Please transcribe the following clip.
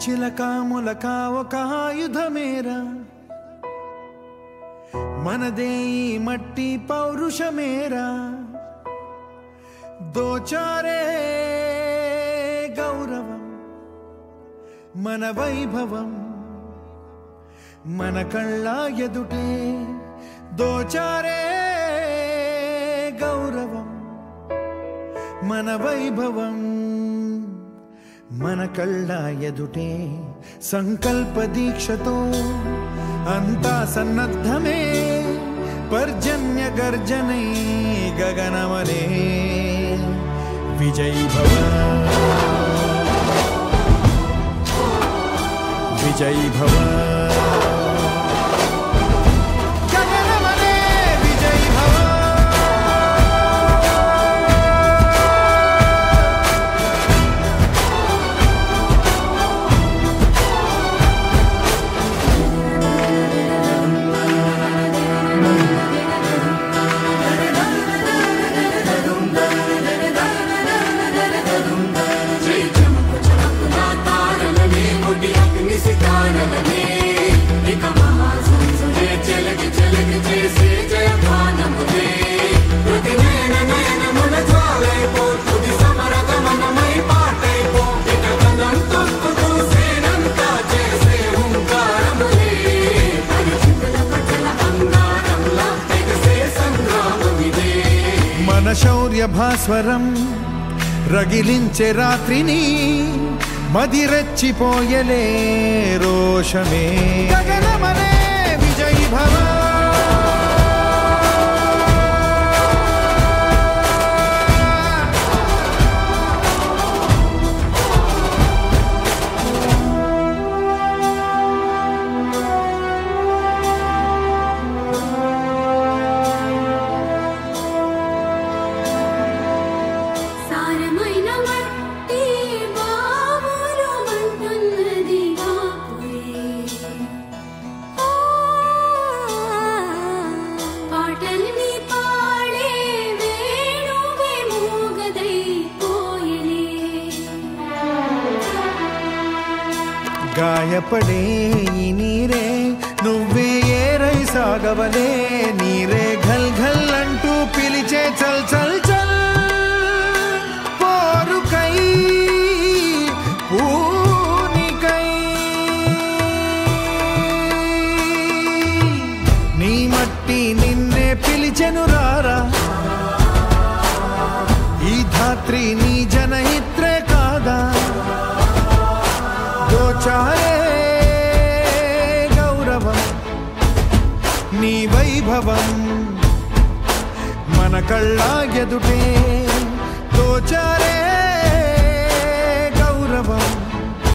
చిలక మొలక ఒక ఆయుధమేరా మనదే ఈ మట్టి పౌరుషమేరా దోచారే గౌరవం మన వైభవం మన కళ్ళ ఎదుటే దోచారే గౌరవం మన వైభవం మన కళ్ళ ఎదుటే సంకల్ప దీక్షతో అంతా సన్నద్ధమే పర్జన్య గర్జనై గగనమనే విజయ్ భవ విజయ్ భవ మన శౌర్య భాస్వరం రగిలించే రాత్రిని మదిరెచ్చిపోయలే రోషమే గగనమనే విజయ్ భవ గాయపడే ఈ నీరే నువ్వే ఏరై సాగవలే నీరే ఘల్ ఘల్ అంటూ పిలిచే చల్ చల్ చల్ పోరుకై పూనికై నీ మట్టి నిన్నే పిలిచెను రారా ఈ ధాత్రి నీ జనహిత్రే కాదా దోచారే గౌరవం నీ వైభవం మన కళ్ళ ఎదుటే దోచారే